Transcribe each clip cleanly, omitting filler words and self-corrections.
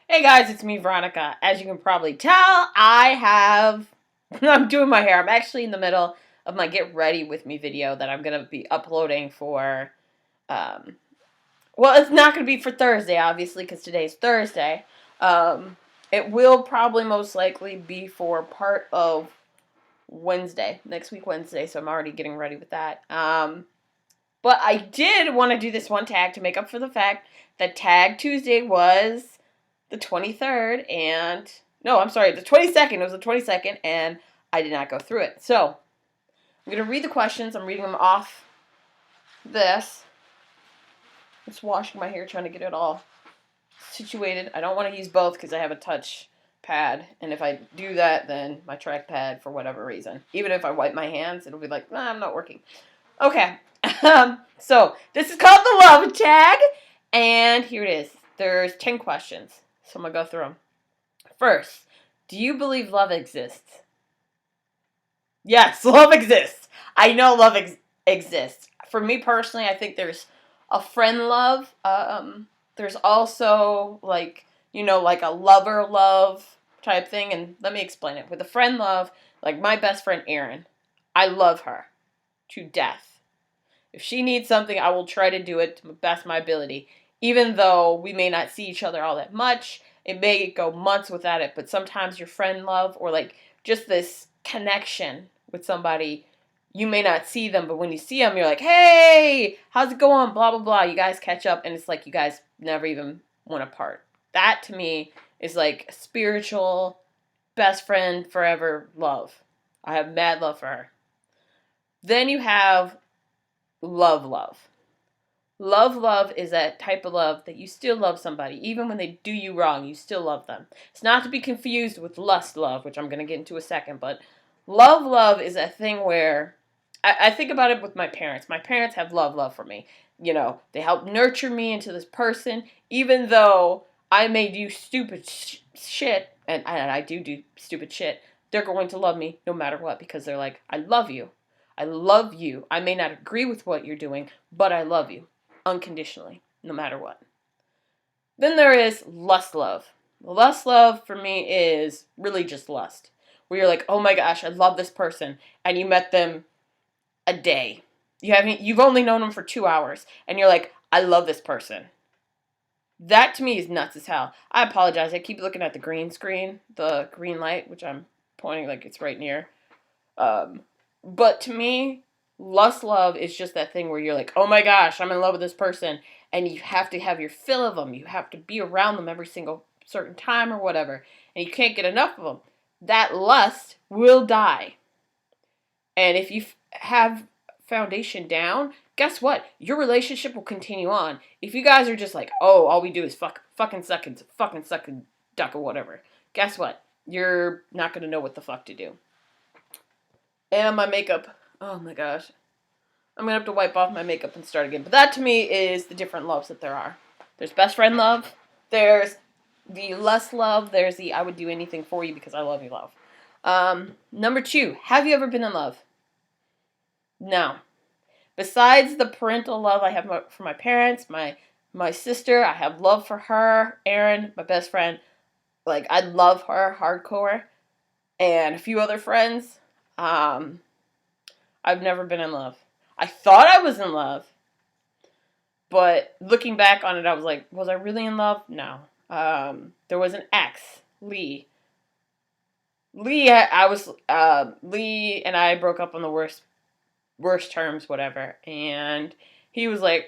Hey guys, it's me, Veronica. As you can probably tell, I'm doing my hair. I'm actually in the middle of my get ready with me video that I'm going to be uploading for, um, well, it's not going to be for Thursday, obviously, because today's Thursday. Um, it will probably most likely be for part of Wednesday, next week Wednesday, so I'm already getting ready with that. But I did want to do this one tag to make up for the fact that Tag Tuesday was the 23rd, and no, I'm sorry, the 22nd. It was the 22nd, and I did not go through it. So I'm going to read the questions. I'm reading them off this. Just washing my hair, trying to get it all situated. I don't want to use both because I have a touch pad, and if I do that, then my trackpad, for whatever reason, even if I wipe my hands, it'll be like, nah, I'm not working. Okay, so this is called the love tag, and here it is. There's 10 questions, so I'm going to go through them. First, do you believe love exists? Yes, love exists. I know love exists. For me personally, I think there's a friend love. There's also like a lover love type thing. And let me explain it. With a friend love, like my best friend Erin, I love her to death. If she needs something, I will try to do it to the best of my ability. Even though we may not see each other all that much, it may go months without it, but sometimes your friend love or like just this connection with somebody, you may not see them, but when you see them, you're like, hey, how's it going? Blah, blah, blah. You guys catch up, and it's like you guys never even went apart. That to me is like spiritual, best friend forever love. I have mad love for her. Then you have love. Love is that type of love that you still love somebody. Even when they do you wrong, you still love them. It's not to be confused with lust love, which I'm going to get into a second, but love is a thing where I think about it with my parents. My parents have love for me. You know, they help nurture me into this person, even though I may do stupid shit, and I do stupid shit. They're going to love me no matter what because they're like, I love you. I love you. I may not agree with what you're doing, but I love you unconditionally, no matter what. Then there is lust love. Lust love for me is really just lust. Where you're like, oh my gosh, I love this person, and you met them a day. You've only known them for 2 hours, and you're like, I love this person. That to me is nuts as hell. I apologize. I keep looking at the green screen, the green light, which I'm pointing like it's right near. But to me, lust love is just that thing where you're like, oh my gosh, I'm in love with this person, and you have to have your fill of them. You have to be around them every single certain time or whatever, and you can't get enough of them. That lust will die. And if you have foundation down, guess what? Your relationship will continue on. If you guys are just like, oh, all we do is fucking suck and duck or whatever, guess what? You're not going to know what the fuck to do. And my makeup. Oh my gosh. I'm going to have to wipe off my makeup and start again. But that to me is the different loves that there are. There's best friend love. There's the lust love. There's the I would do anything for you because I love you love. Number 2. Have you ever been in love? No. Besides the parental love I have for my parents, my sister, I have love for her, Erin, my best friend. Like, I love her hardcore. And a few other friends. I've never been in love. I thought I was in love, but looking back on it, I was like, was I really in love? No. There was an ex, Lee. Lee and I broke up on the worst terms, whatever. And he was like,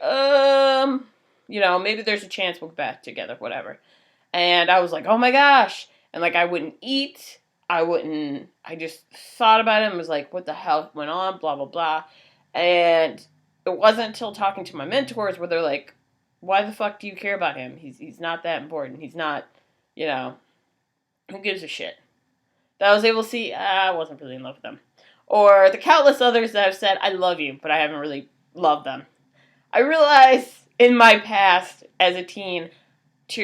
maybe there's a chance we'll get back together, whatever. And I was like, oh my gosh. And like, I wouldn't eat. I just thought about it and was like, what the hell went on, blah, blah, blah. And it wasn't until talking to my mentors where they're like, why the fuck do you care about him? He's not that important. He's not, who gives a shit? That I was able to see, I wasn't really in love with them. Or the countless others that have said, I love you, but I haven't really loved them. I realized in my past as a teen,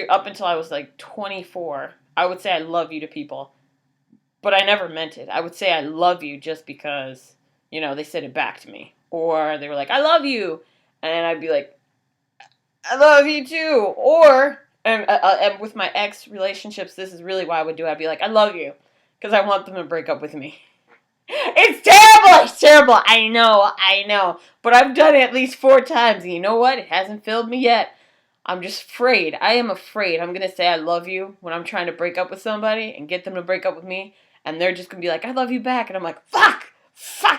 up until I was like 24, I would say I love you to people. But I never meant it. I would say I love you just because, they said it back to me. Or they were like, I love you. And I'd be like, I love you too. Or And with my ex relationships, this is really what I would do. I'd be like, I love you, because I want them to break up with me. It's terrible. It's terrible. I know. But I've done it at least 4 times, and you know what? It hasn't failed me yet. I'm just afraid. I am afraid. I'm going to say I love you when I'm trying to break up with somebody and get them to break up with me. And they're just going to be like, I love you back. And I'm like, fuck,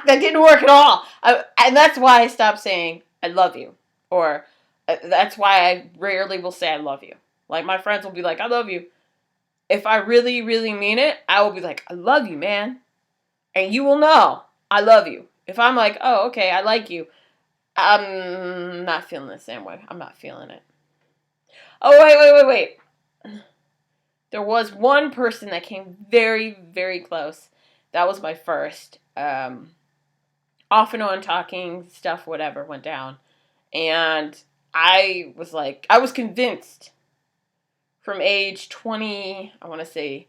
that didn't work at all. And that's why I stopped saying I love you. Or that's why I rarely will say I love you. Like, my friends will be like, I love you. If I really, really mean it, I will be like, I love you, man. And you will know I love you. If I'm like, oh, okay, I like you, I'm not feeling the same way. I'm not feeling it. Oh, wait. There was one person that came very, very close. That was my first. Off and on talking, stuff, whatever, went down. And I was convinced from age 20, I want to say,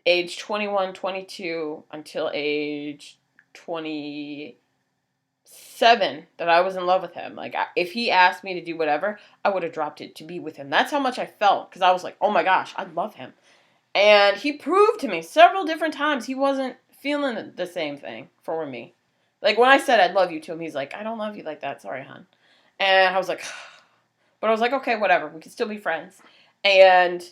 age 21, 22, until age 27, that I was in love with him. Like, if he asked me to do whatever, I would have dropped it to be with him. That's how much I felt, because I was like, oh my gosh, I love him. And he proved to me several different times he wasn't feeling the same thing for me. Like, when I said I love you to him, he's like, I don't love you like that. Sorry, hon. And I was like, but I was like, okay, whatever. We can still be friends. And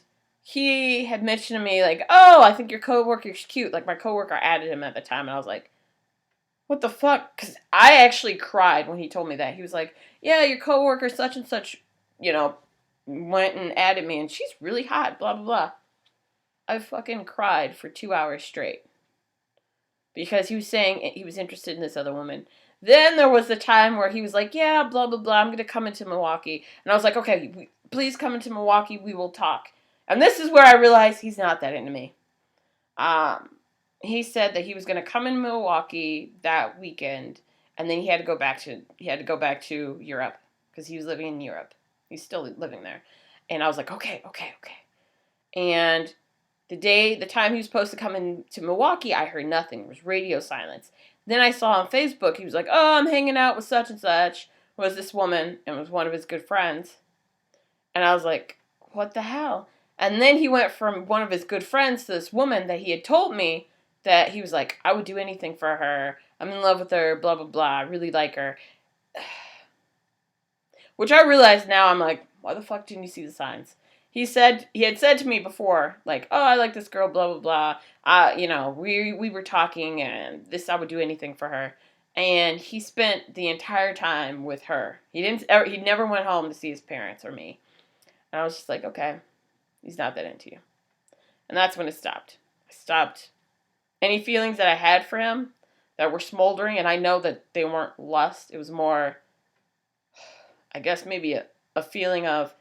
he had mentioned to me, like, oh, I think your coworker's cute. Like, my coworker added him at the time, and I was like, what the fuck? Because I actually cried when he told me that. He was like, yeah, your coworker such and such, went and added me, and she's really hot, blah, blah, blah. I fucking cried for 2 hours straight. Because he was saying he was interested in this other woman. Then there was the time where he was like, yeah, blah, blah, blah, I'm going to come into Milwaukee. And I was like, okay, please come into Milwaukee, we will talk. And this is where I realized he's not that into me. He said that he was going to come in Milwaukee that weekend, and then he had to go back to Europe, because he was living in Europe. He's still living there. And I was like, okay. And the time he was supposed to come into Milwaukee, I heard nothing. It was radio silence. Then I saw on Facebook, he was like, oh, I'm hanging out with such and such. It was this woman, and it was one of his good friends. And I was like, what the hell? And then he went from one of his good friends to this woman that he had told me that he was like, I would do anything for her. I'm in love with her, blah, blah, blah. I really like her. Which I realize now, I'm like, why the fuck didn't you see the signs? He had said to me before, like, oh, I like this girl, blah, blah, blah. We were talking, and I would do anything for her. And he spent the entire time with her. He never went home to see his parents or me. And I was just like, okay, he's not that into you. And that's when it stopped. I stopped any feelings that I had for him that were smoldering, and I know that they weren't lust. It was more, I guess, maybe a feeling of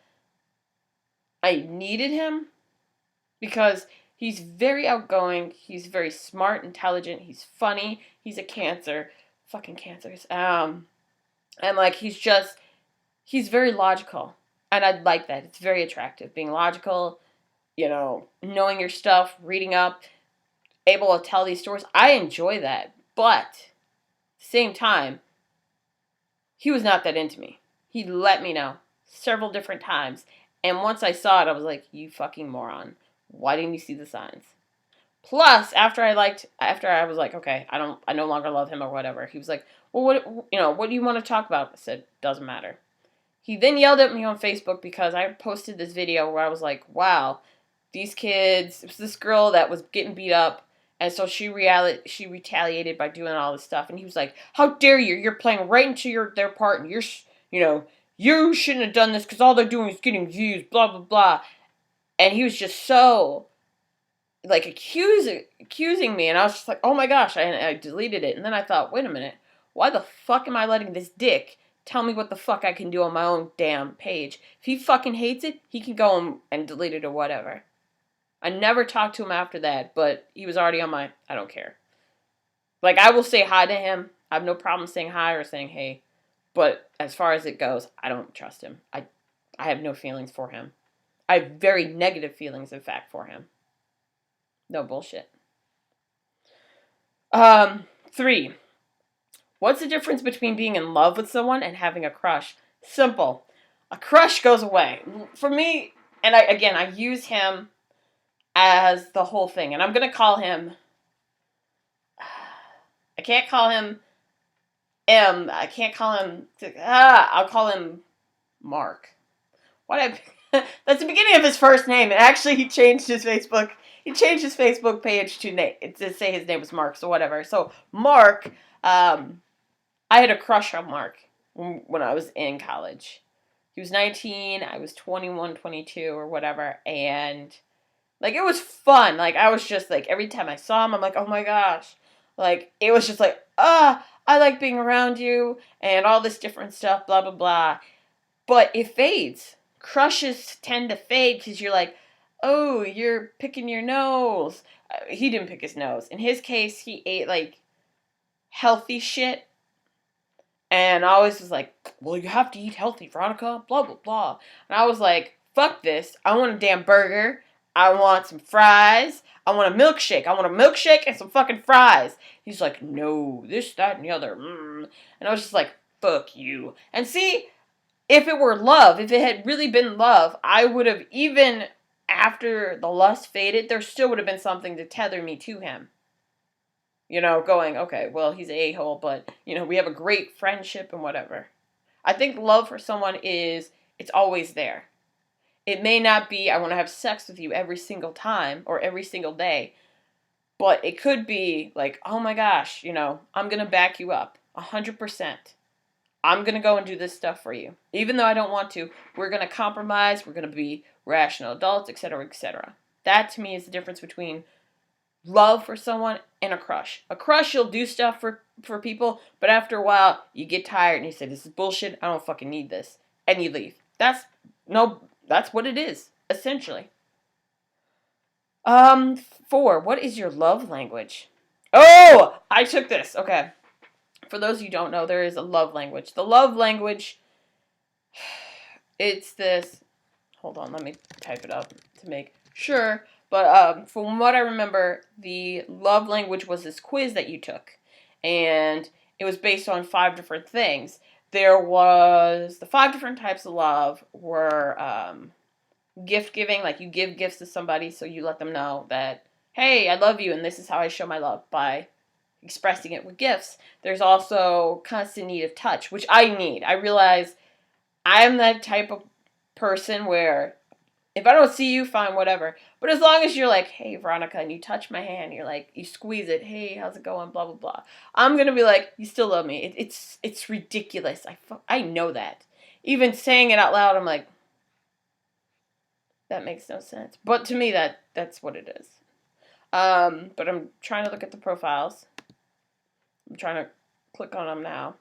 I needed him, because he's very outgoing, he's very smart, intelligent, he's funny, he's a Cancer, fucking Cancers, and like, he's very logical, and I like that. It's very attractive, being logical, knowing your stuff, reading up, able to tell these stories. I enjoy that, but at the same time, he was not that into me. He let me know several different times. And once I saw it, I was like, you fucking moron. Why didn't you see the signs? Plus, after I was like, okay, I no longer love him or whatever. He was like, well, what do you want to talk about? I said, doesn't matter. He then yelled at me on Facebook because I posted this video where I was like, wow, these kids, it was this girl that was getting beat up, and so she retaliated by doing all this stuff. And he was like, how dare you? You're playing right into their part, and you shouldn't have done this because all they're doing is getting views, blah, blah, blah. And he was just so, like, accusing me. And I was just like, oh my gosh. I deleted it. And then I thought, wait a minute. Why the fuck am I letting this dick tell me what the fuck I can do on my own damn page? If he fucking hates it, he can go and delete it or whatever. I never talked to him after that, but he was already on I don't care. Like, I will say hi to him. I have no problem saying hi or saying hey. But as far as it goes, I don't trust him. I have no feelings for him. I have very negative feelings, in fact, for him. No bullshit. 3. What's the difference between being in love with someone and having a crush? Simple. A crush goes away. For me, and I use him as the whole thing. And I'm going to call him, I can't call him I can't call him, I'll call him Mark. What that's the beginning of his first name. And actually, he changed his Facebook. He changed his Facebook page to say his name was Mark. So whatever. So Mark, I had a crush on Mark when I was in college. He was 19. I was 21, 22, or whatever. And like, it was fun. Like, I was just like, every time I saw him, I'm like, oh my gosh. Like, it was just like, I like being around you and all this different stuff, blah, blah, blah. But it fades. Crushes tend to fade because you're like, oh, you're picking your nose. He didn't pick his nose. In his case, he ate like healthy shit. And I always was like, well, you have to eat healthy, Veronica, blah, blah, blah. And I was like, fuck this. I want a damn burger. I want some fries. I want a milkshake. I want a milkshake and some fucking fries. He's like, no, this, that, and the other. And I was just like, fuck you. And see, if it were love, if it had really been love, I would have, even after the lust faded, there still would have been something to tether me to him. You know, going, okay, well, he's an a-hole, but, you know, we have a great friendship and whatever. I think love for someone is, it's always there. It may not be, I want to have sex with you every single time or every single day, but it could be like, oh my gosh, you know, I'm going to back you up 100%. I'm going to go and do this stuff for you. Even though I don't want to, we're going to compromise, we're going to be rational adults, etc., etc. That to me is the difference between love for someone and a crush. A crush, you'll do stuff for people, but after a while, you get tired and you say, this is bullshit, I don't fucking need this. And you leave. That's what it is, essentially. 4, what is your love language? Oh, I took this. Okay. For those of you who don't know, there is a love language. The love language, it's this. Hold on, let me type it up to make sure. But from what I remember, the love language was this quiz that you took. And it was based on 5 different things. There was, the 5 different types of love were gift giving, like you give gifts to somebody, so you let them know that, hey, I love you, and this is how I show my love, by expressing it with gifts. There's also constant need of touch, which I need. I realize I'm that type of person where if I don't see you, fine, whatever. But as long as you're like, hey, Veronica, and you touch my hand, you're like, you squeeze it, hey, how's it going, blah, blah, blah. I'm going to be like, you still love me. It's ridiculous. I know that. Even saying it out loud, I'm like, that makes no sense. But to me, that's what it is. But I'm trying to look at the profiles. I'm trying to click on them now.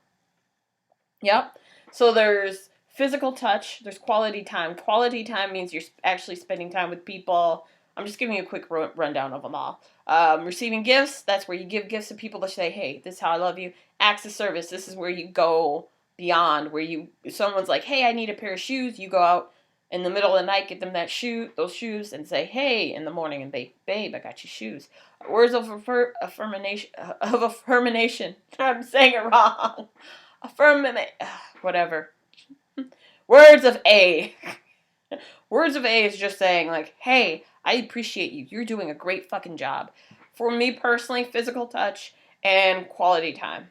Yep. So there's physical touch. There's quality time. Quality time means you're actually spending time with people. I'm just giving you a quick rundown of them all. Receiving gifts. That's where you give gifts to people to say, hey, this is how I love you. Acts of service. This is where you go beyond, where if someone's like, hey, I need a pair of shoes, you go out in the middle of the night, get them those shoes, and say, hey, in the morning, and babe, I got you shoes. Words of affirmation. I'm saying it wrong. Whatever. Words of A. Words of A is just saying, like, hey, I appreciate you. You're doing a great fucking job. For me personally, physical touch and quality time.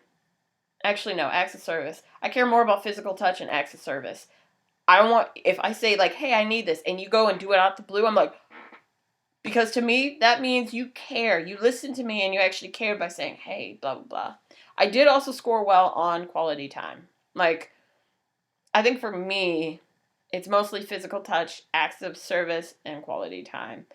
Actually, no, acts of service. I care more about physical touch and acts of service. If I say, like, hey, I need this, and you go and do it out the blue, I'm like, because to me, that means you care. You listen to me, and you actually care by saying, hey, blah, blah, blah. I did also score well on quality time. Like, I think for me, it's mostly physical touch, acts of service, and quality time.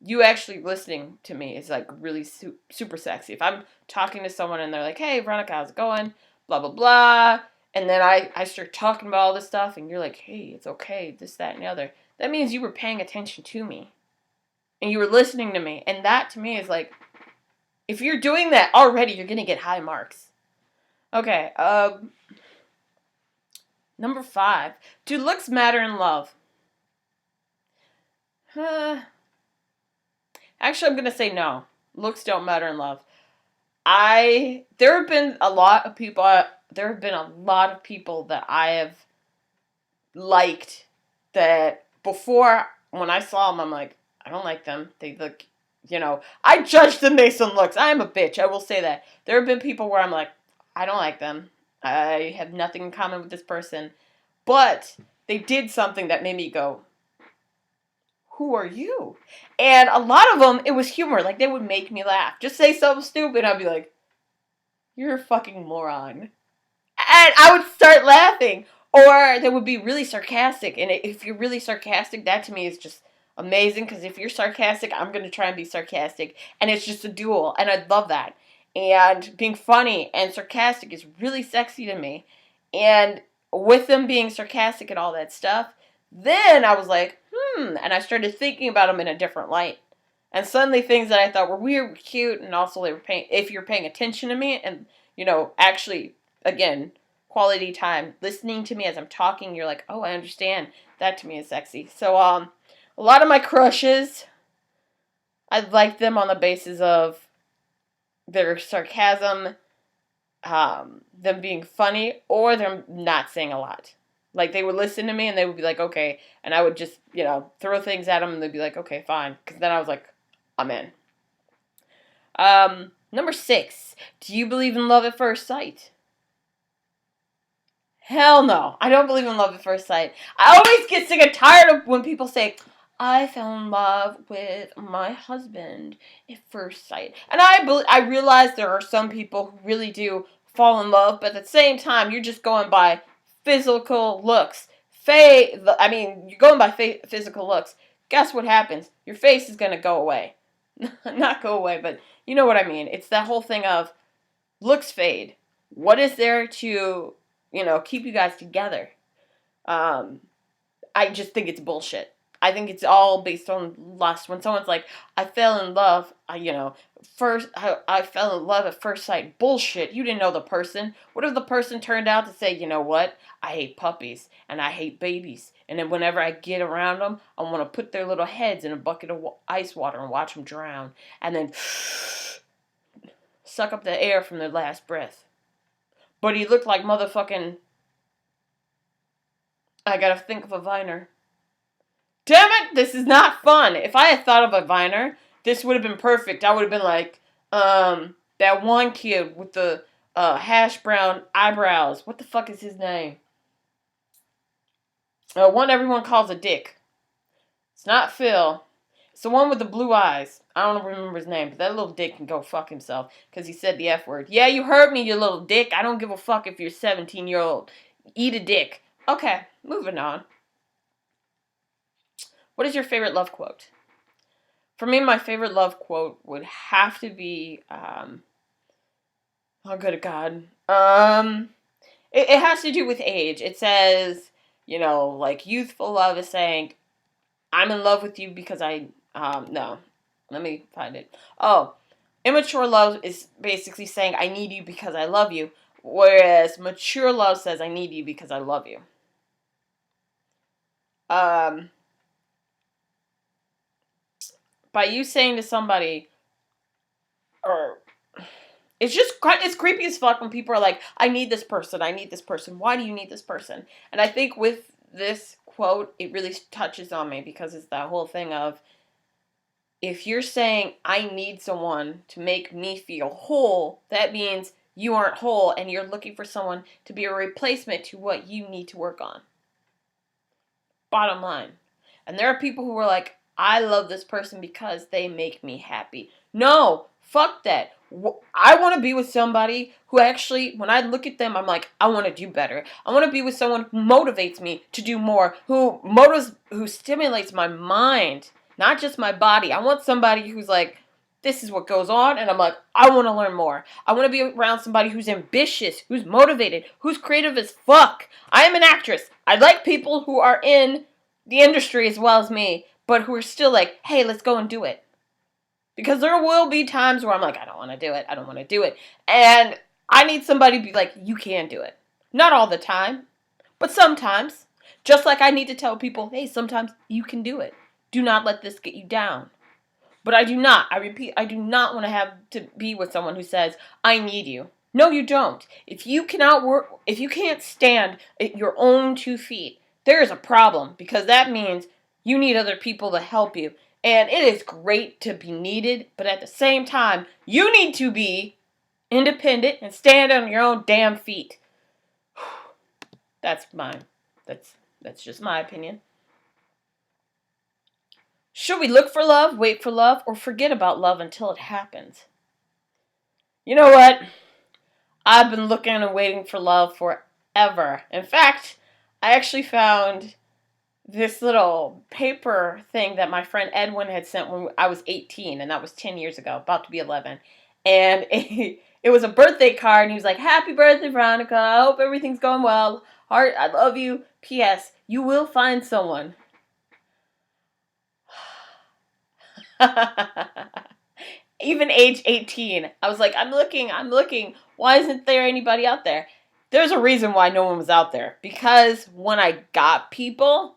You actually listening to me is, like, really super sexy. If I'm talking to someone, and they're like, hey, Veronica, how's it going? Blah, blah, blah. And then I start talking about all this stuff, and you're like, hey, it's okay, this, that, and the other. That means you were paying attention to me. And you were listening to me. And that, to me, is like, if you're doing that already, you're going to get high marks. Okay, number 5. Do looks matter in love? Actually, I'm going to say no. Looks don't matter in love. There have been a lot of people that I have liked that before, when I saw them, I'm like, I don't like them. They look, I judge them based on looks. I am a bitch. I will say that. There have been people where I'm like, I don't like them. I have nothing in common with this person. But they did something that made me go, who are you? And a lot of them, it was humor. Like, they would make me laugh. Just say something stupid, I'd be like, you're a fucking moron. And I would start laughing. Or they would be really sarcastic. And if you're really sarcastic, that to me is just amazing. Because if you're sarcastic, I'm going to try and be sarcastic. And it's just a duel. And I love that. And being funny and sarcastic is really sexy to me. And with them being sarcastic and all that stuff, then I was like, and I started thinking about them in a different light. And suddenly things that I thought were weird were cute, and also they were if you're paying attention to me and, actually, again, quality time, listening to me as I'm talking, you're like, oh, I understand. That to me is sexy. So, a lot of my crushes, I like them on the basis of their sarcasm, them being funny, or them not saying a lot. Like, they would listen to me, and they would be like, okay. And I would just, throw things at them, and they'd be like, okay, fine. Because then I was like, I'm in. Number 6. Do you believe in love at first sight? Hell no. I don't believe in love at first sight. I always get sick and tired of when people say, I fell in love with my husband at first sight. And I realize there are some people who really do fall in love, but at the same time, you're just going by physical looks. You're going by physical looks. Guess what happens? Your face is going to go away. Not go away, but you know what I mean. It's that whole thing of looks fade. What is there to, keep you guys together? I just think it's bullshit. I think it's all based on lust. When someone's like, I fell in love, I fell in love at first sight. Bullshit. You didn't know the person. What if the person turned out to say, you know what? I hate puppies and I hate babies. And then whenever I get around them, I want to put their little heads in a bucket of ice water and watch them drown. And then suck up the air from their last breath. But he looked like motherfucking... I gotta think of a Viner. Damn it, this is not fun. If I had thought of a Viner, this would have been perfect. I would have been like, that one kid with the hash brown eyebrows. What the fuck is his name? One everyone calls a dick. It's not Phil. It's the one with the blue eyes. I don't remember his name, but that little dick can go fuck himself because he said the F word. Yeah, you heard me, you little dick. I don't give a fuck if you're 17-year-old. Eat a dick. Okay, moving on. What is your favorite love quote? For me, my favorite love quote would have to be, oh, good God. It has to do with age. It says, like youthful love is saying, I'm in love with you because no. Let me find it. Oh, immature love is basically saying, I need you because I love you. Whereas mature love says, I need you because I love you. By you saying to somebody, or it's creepy as fuck when people are like, I need this person. Why do you need this person? And I think with this quote, it really touches on me because it's that whole thing of, if you're saying, I need someone to make me feel whole, that means you aren't whole and you're looking for someone to be a replacement to what you need to work on. Bottom line. And there are people who are like, I love this person because they make me happy. No, fuck that. I want to be with somebody who actually, when I look at them, I'm like, I want to do better. I want to be with someone who motivates me to do more, who stimulates my mind, not just my body. I want somebody who's like, this is what goes on, and I'm like, I want to learn more. I want to be around somebody who's ambitious, who's motivated, who's creative as fuck. I am an actress. I like people who are in the industry as well as me, but who are still like, hey, let's go and do it. Because there will be times where I'm like, I don't want to do it. And I need somebody to be like, you can do it. Not all the time, but sometimes. Just like I need to tell people, hey, sometimes you can do it. Do not let this get you down. But I repeat, I do not want to have to be with someone who says, I need you. No, you don't. If you can't stand at your own 2 feet, there is a problem, because that means You need other people to help you. And it is great to be needed, but at the same time, you need to be independent and stand on your own damn feet. That's mine. That's just my opinion. Should we look for love, wait for love, or forget about love until it happens? You know what? I've been looking and waiting for love forever. In fact, I actually found this little paper thing that my friend Edwin had sent when I was 18, and that was 10 years ago, about to be 11. And it was a birthday card, and he was like, "Happy birthday, Veronica. I hope everything's going well. Heart, I love you. P.S. You will find someone." Even age 18, I was like, I'm looking. Why isn't there anybody out there? There's a reason why no one was out there. Because when I got people,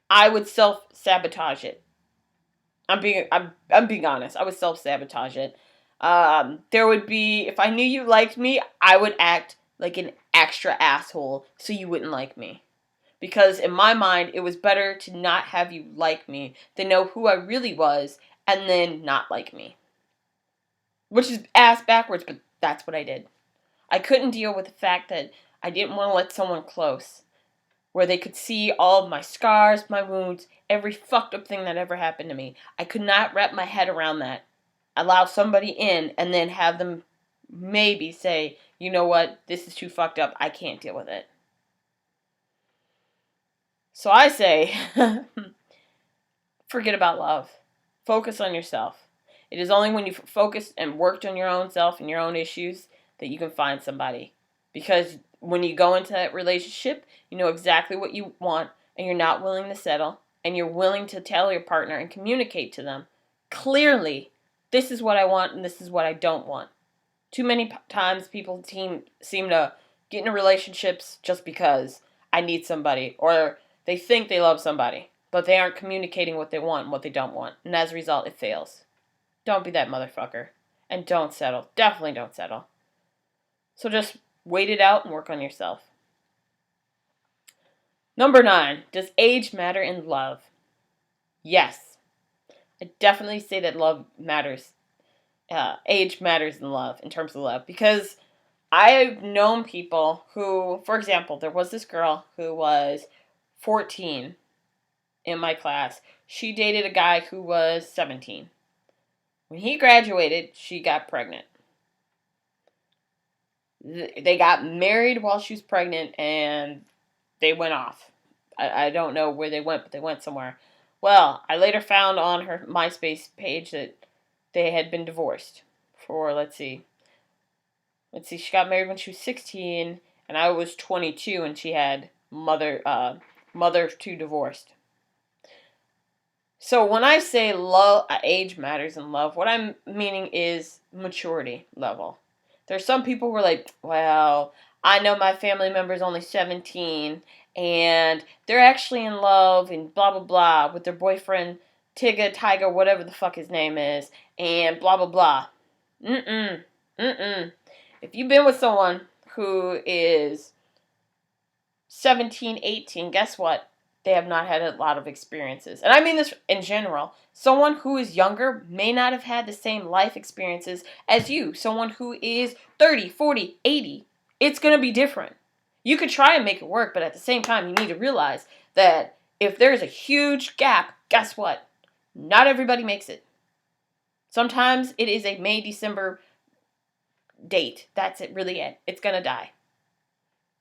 I would self-sabotage it. I'm being honest. I would self-sabotage it. There would be, if I knew you liked me, I would act like an extra asshole so you wouldn't like me. Because in my mind, it was better to not have you like me than know who I really was and then not like me. Which is ass backwards, but that's what I did. I couldn't deal with the fact that I didn't want to let someone close, where they could see all of my scars, my wounds, every fucked up thing that ever happened to me. I could not wrap my head around that. Allow somebody in and then have them maybe say, you know what, this is too fucked up, I can't deal with it. So I say, forget about love. Focus on yourself. It is only when you focused and worked on your own self and your own issues that you can find somebody. Because when you go into that relationship, you know exactly what you want and you're not willing to settle. And you're willing to tell your partner and communicate to them clearly, this is what I want and this is what I don't want. Too many times people seem to get into relationships just because I need somebody, or they think they love somebody, but they aren't communicating what they want and what they don't want. And as a result, it fails. Don't be that motherfucker. And don't settle. Definitely don't settle. So just wait it out and work on yourself. Number 9. Does age matter in love? Yes. I definitely say that love matters. Age matters in love, in terms of love. Because I've known people who, for example, there was this girl who was 14 in my class. She dated a guy who was 17. When he graduated, she got pregnant. They got married while she was pregnant, and they went off. I don't know where they went, but they went somewhere. Well, I later found on her MySpace page that they had been divorced for, let's see, she got married when she was 16, and I was 22, and she had mother two divorced. So when I say love, age matters in love, what I'm meaning is maturity level. There's some people who are like, well, I know my family member's only 17, and they're actually in love and blah, blah, blah with their boyfriend, Tiger, whatever the fuck his name is, and blah, blah, blah. If you've been with someone who is 17, 18, guess what? They have not had a lot of experiences. And I mean this in general. Someone who is younger may not have had the same life experiences as you. Someone who is 30, 40, 80. It's going to be different. You could try and make it work, but at the same time, you need to realize that if there's a huge gap, guess what? Not everybody makes it. Sometimes it is a May, December date. That's it, really it. It's going to die.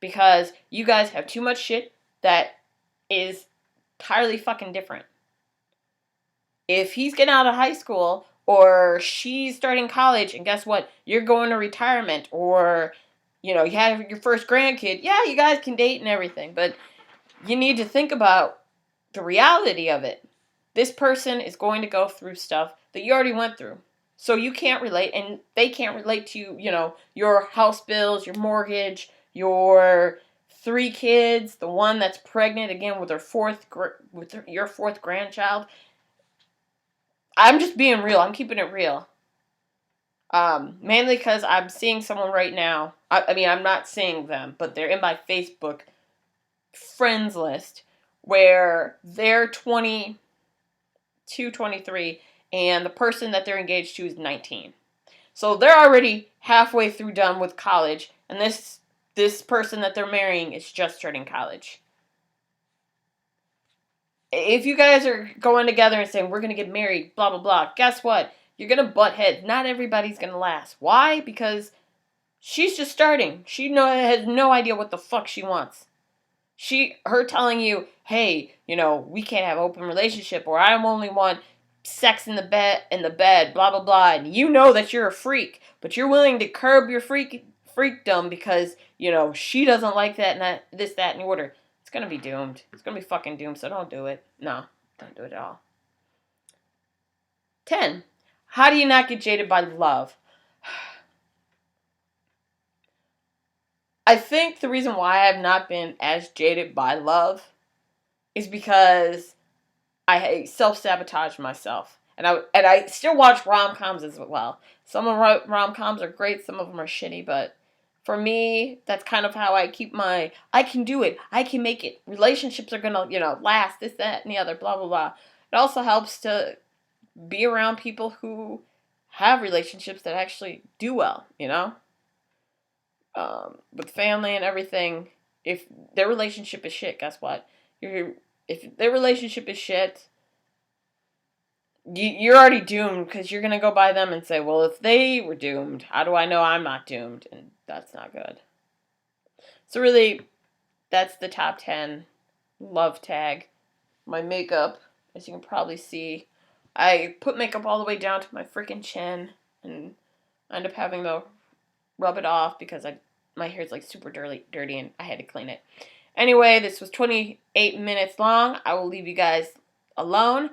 Because you guys have too much shit that is entirely fucking different. If he's getting out of high school or she's starting college, and guess what? You're going to retirement, or you have your first grandkid. Yeah, you guys can date and everything, but you need to think about the reality of it. This person is going to go through stuff that you already went through. So you can't relate, and they can't relate to, your house bills, your mortgage, your 3 kids, the one that's pregnant again with your 4th grandchild. I'm just being real. I'm keeping it real. Mainly because I'm seeing someone right now. I mean, I'm not seeing them, but they're in my Facebook friends list where they're 20, to 23, and the person that they're engaged to is 19. So they're already halfway through done with college, and this person that they're marrying is just starting college. If you guys are going together and saying, we're going to get married, blah, blah, blah, guess what? You're going to butt heads. Not everybody's going to last. Why? Because she's just starting. She has no idea what the fuck she wants. Her telling you, hey, we can't have open relationship, or I only want sex in the bed, blah, blah, blah, and you know that you're a freak, but you're willing to curb your freakdom because, she doesn't like that and this, that, and the order. It's going to be doomed. It's going to be fucking doomed, so don't do it. No, don't do it at all. 10. How do you not get jaded by love? I think the reason why I have not been as jaded by love is because I self-sabotage myself. And I still watch rom-coms as well. Some of rom-coms are great, some of them are shitty, but for me, that's kind of how I keep I can do it, I can make it. Relationships are gonna, last, this, that, and the other, blah, blah, blah. It also helps to be around people who have relationships that actually do well, with family and everything. If their relationship is shit, guess what? If their relationship is shit, you're already doomed, because you're going to go by them and say, well, if they were doomed, how do I know I'm not doomed? And that's not good. So really, that's the top 10 love tag. My makeup, as you can probably see, I put makeup all the way down to my freaking chin, and I end up having to rub it off because my hair's like super dirty and I had to clean it. Anyway, this was 28 minutes long. I will leave you guys alone.